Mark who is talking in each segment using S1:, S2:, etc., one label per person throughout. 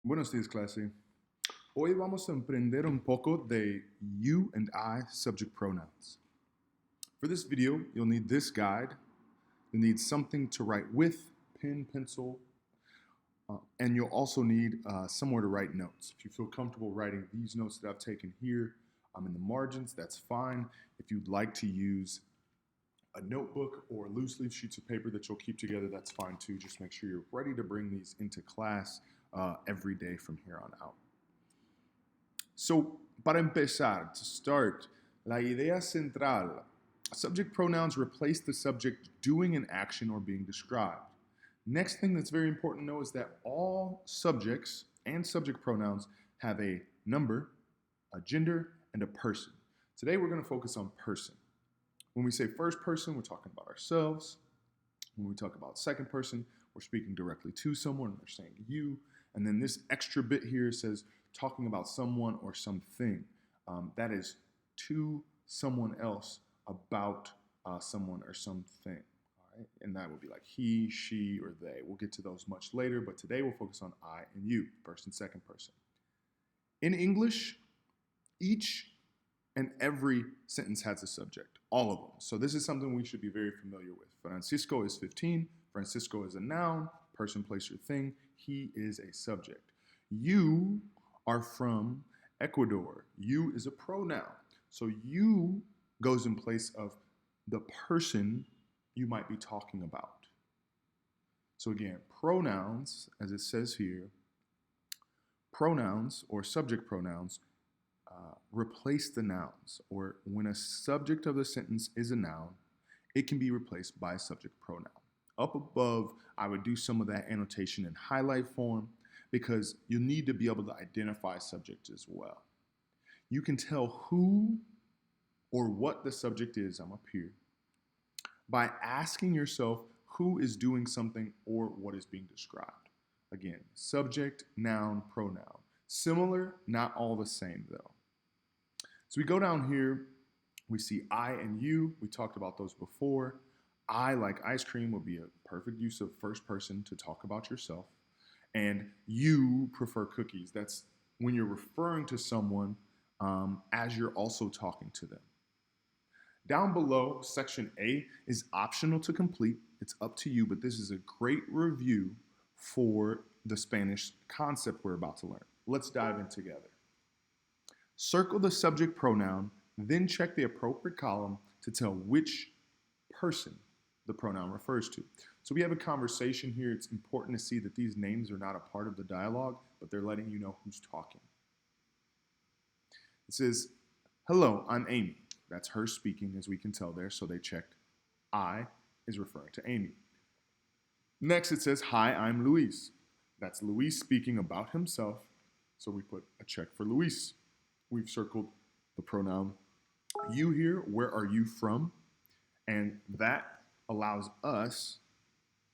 S1: Buenos días, clase. Hoy vamos a aprender un poco de you and I subject pronouns. For this video, you'll need this guide. You'll need something to write with, pen, pencil, and you'll also need somewhere to write notes. If you feel comfortable writing these notes that I've taken here in the margins, that's fine. If you'd like to use a notebook or loose leaf sheets of paper that you'll keep together, that's fine too. Just make sure you're ready to bring these into class every day from here on out. So, para empezar, to start, la idea central. Subject pronouns replace the subject doing an action or being described. Next thing that's very important to know is that all subjects and subject pronouns have a number, a gender, and a person. Today we're going to focus on person. When we say first person, we're talking about ourselves. When we talk about second person, we're speaking directly to someone, we're saying you. And then this extra bit here says talking about someone or something. That is to someone else about someone or something. All right? And that would be like he, she, or they. We'll get to those much later, but today we'll focus on I and you, first and second person. In English, each and every sentence has a subject, all of them. So this is something we should be very familiar with. Francisco is 15. Francisco is a noun, person, place, or thing. He is a subject. You are from Ecuador. You is a pronoun. So you goes in place of the person you might be talking about. So again, pronouns, as it says here, pronouns or subject pronouns replace the nouns, or when a subject of the sentence is a noun, it can be replaced by a subject pronoun. Up above, I would do some of that annotation in highlight form because you need to be able to identify subjects as well. You can tell who or what the subject is, I'm up here, by asking yourself who is doing something or what is being described. Again, subject, noun, pronoun. Similar, not all the same though. So we go down here, we see I and you. We talked about those before. I, like ice cream, would be a perfect use of first person to talk about yourself. And you prefer cookies. That's when you're referring to someone as you're also talking to them. Down below, section A is optional to complete. It's up to you, but this is a great review for the Spanish concept we're about to learn. Let's dive in together. Circle the subject pronoun, then check the appropriate column to tell which person the pronoun refers to. So we have a conversation here. It's important to see that these names are not a part of the dialogue, but they're letting you know who's talking. It says, hello, I'm Amy. That's her speaking, as we can tell there, so they checked I is referring to Amy. Next it says, hi, I'm Luis. That's Luis speaking about himself, so we put a check for Luis. We've circled the pronoun you here. Where are you from? And that allows us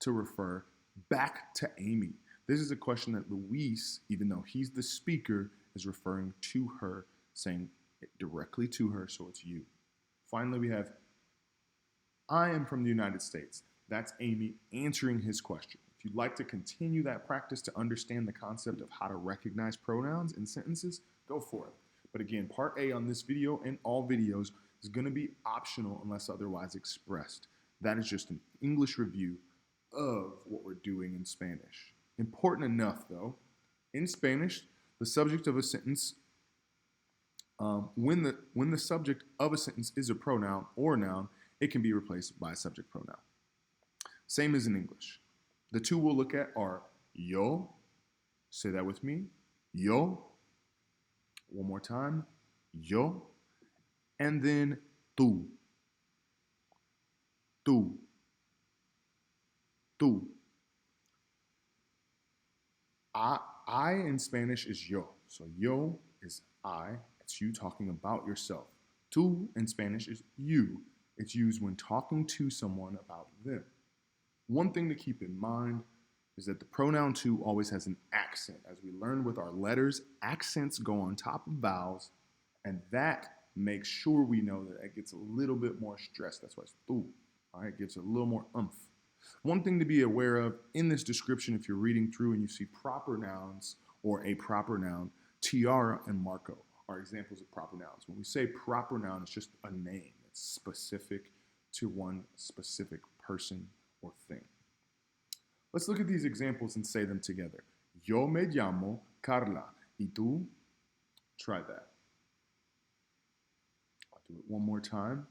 S1: to refer back to Amy. This is a question that Luis, even though he's the speaker, is referring to her, saying it directly to her, so it's you. Finally, we have I am from the United States. That's Amy answering his question. If you'd like to continue that practice to understand the concept of how to recognize pronouns in sentences, go for it. But again, part A on this video and all videos is going to be optional unless otherwise expressed. That is just an English review of what we're doing in Spanish. Important enough, though, in Spanish, the subject of a sentence, when the subject of a sentence is a pronoun or a noun, it can be replaced by a subject pronoun. Same as in English. The two we'll look at are yo, say that with me, yo. One more time, yo, and then tú, tú, tú. I in Spanish is yo. So yo is I. It's you talking about yourself. Tú in Spanish is you. It's used when talking to someone about them. One thing to keep in mind is that the pronoun to always has an accent. As we learned with our letters, accents go on top of vowels, and that makes sure we know that it gets a little bit more stress. That's why it's tú. All right, it gives it a little more oomph. One thing to be aware of in this description, if you're reading through and you see proper nouns or a proper noun. Tiara and Marco are examples of proper nouns. When we say proper noun, it's just a name. It's specific to one specific person or thing. Let's look at these examples and say them together. Yo me llamo Carla. ¿Y tú? Try that. I'll do it one more time.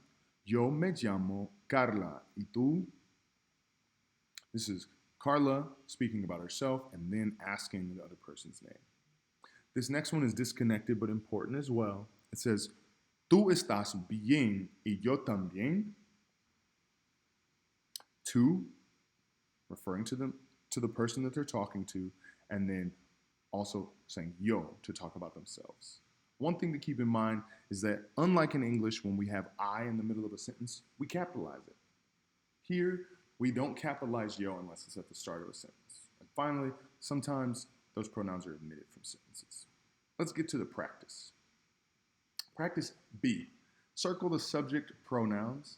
S1: Yo me llamo Carla. ¿Y tú? This is Carla speaking about herself and then asking the other person's name. This next one is disconnected but important as well. It says, Tú estás bien y yo también. Tú, referring to the person that they're talking to, and then also saying yo to talk about themselves. One thing to keep in mind is that unlike in English, when we have I in the middle of a sentence, we capitalize it. Here, we don't capitalize yo unless it's at the start of a sentence. And finally, sometimes those pronouns are omitted from sentences. Let's get to the practice. Practice B. Circle the subject pronouns,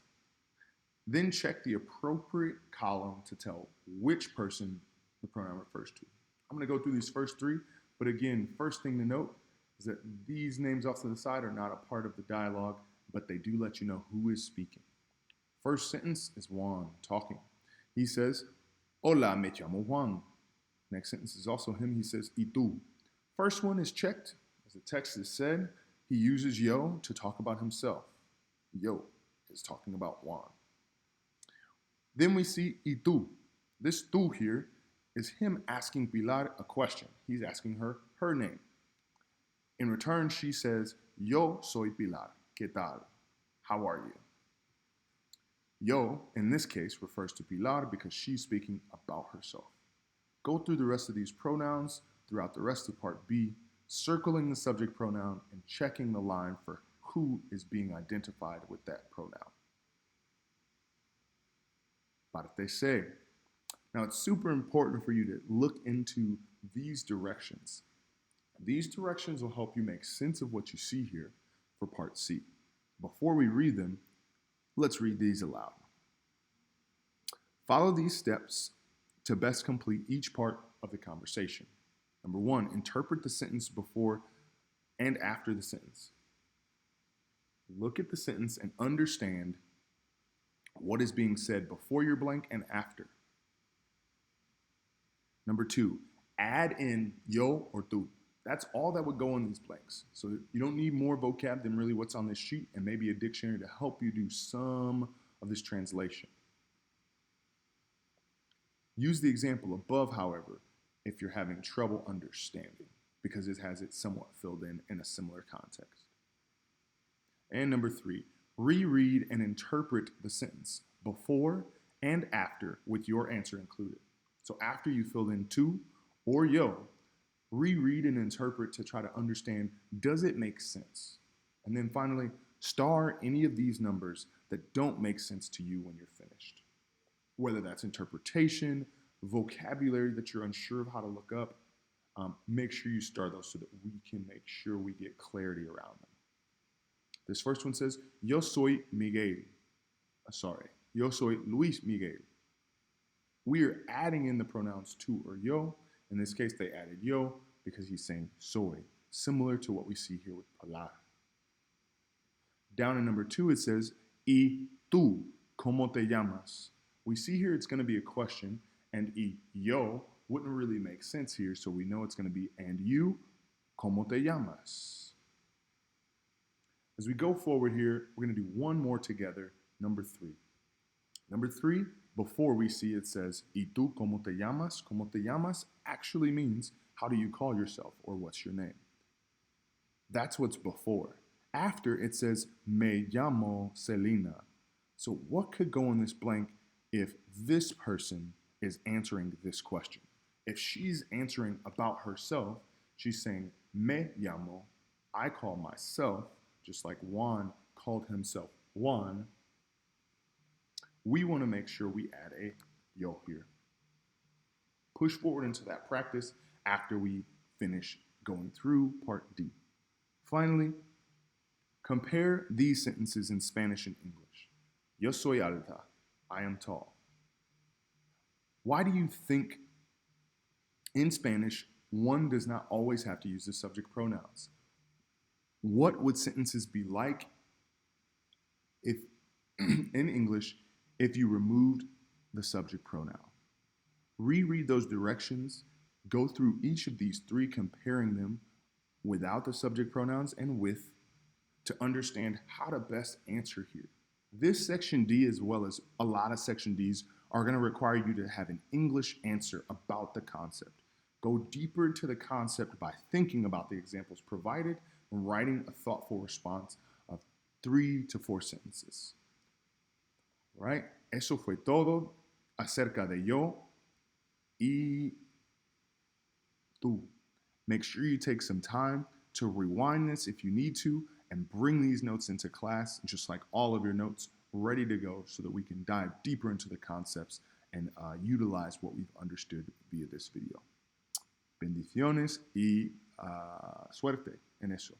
S1: then check the appropriate column to tell which person the pronoun refers to. I'm going to go through these first three, but again, first thing to note is that these names off to the side are not a part of the dialogue, but they do let you know who is speaking. First sentence is Juan talking. He says, Hola, me llamo Juan. Next sentence is also him. He says, ¿Y tú? First one is checked. As the text is said, he uses yo to talk about himself. Yo is talking about Juan. Then we see ¿Y tú? This tú here is him asking Pilar a question. He's asking her her name. In return, she says, Yo soy Pilar. ¿Qué tal? How are you? Yo, in this case, refers to Pilar because she's speaking about herself. Go through the rest of these pronouns throughout the rest of part B, circling the subject pronoun and checking the line for who is being identified with that pronoun. Parte C. Now, it's super important for you to look into these directions. These directions will help you make sense of what you see here for part C. Before we read them, let's read these aloud. Follow these steps to best complete each part of the conversation. Number 1, interpret the sentence before and after the sentence. Look at the sentence and understand what is being said before your blank and after. Number 2, add in yo or tú. That's all that would go in these blanks. So you don't need more vocab than really what's on this sheet and maybe a dictionary to help you do some of this translation. Use the example above, however, if you're having trouble understanding, because it has it somewhat filled in a similar context. And number 3, reread and interpret the sentence before and after with your answer included. So after you filled in tú or yo, reread and interpret to try to understand, does it make sense? And then finally, star any of these numbers that don't make sense to you when you're finished. Whether that's interpretation, vocabulary that you're unsure of how to look up, make sure you star those so that we can make sure we get clarity around them. This first one says, Yo soy Miguel. Yo soy Luis Miguel. We are adding in the pronouns tú or yo. In this case, they added yo because he's saying soy, similar to what we see here with Pilar. Down in number 2, it says, ¿Y tú, cómo te llamas? We see here it's going to be a question, and y yo wouldn't really make sense here, so we know it's going to be, and you, ¿cómo te llamas? As we go forward here, we're going to do one more together, number 3. Number 3, before we see it says, ¿Y tú cómo te llamas? ¿Cómo te llamas? Actually means, how do you call yourself, or what's your name? That's what's before. After, it says, Me llamo Selena. So what could go in this blank if this person is answering this question? If she's answering about herself, she's saying, Me llamo, I call myself, just like Juan called himself Juan. We want to make sure we add a yo here. Push forward into that practice after we finish going through part D. Finally, compare these sentences in Spanish and English. Yo soy alta, I am tall. Why do you think in Spanish one does not always have to use the subject pronouns. What would sentences be like if, in English, if you removed the subject pronoun? Reread those directions, go through each of these three, comparing them without the subject pronouns and with, to understand how to best answer here. This section D, as well as a lot of section Ds, are going to require you to have an English answer about the concept. Go deeper into the concept by thinking about the examples provided and writing a thoughtful response of 3 to 4 sentences. All right? Eso fue todo acerca de yo y tú. Make sure you take some time to rewind this if you need to and bring these notes into class, just like all of your notes, ready to go so that we can dive deeper into the concepts and utilize what we've understood via this video. Bendiciones y suerte en eso.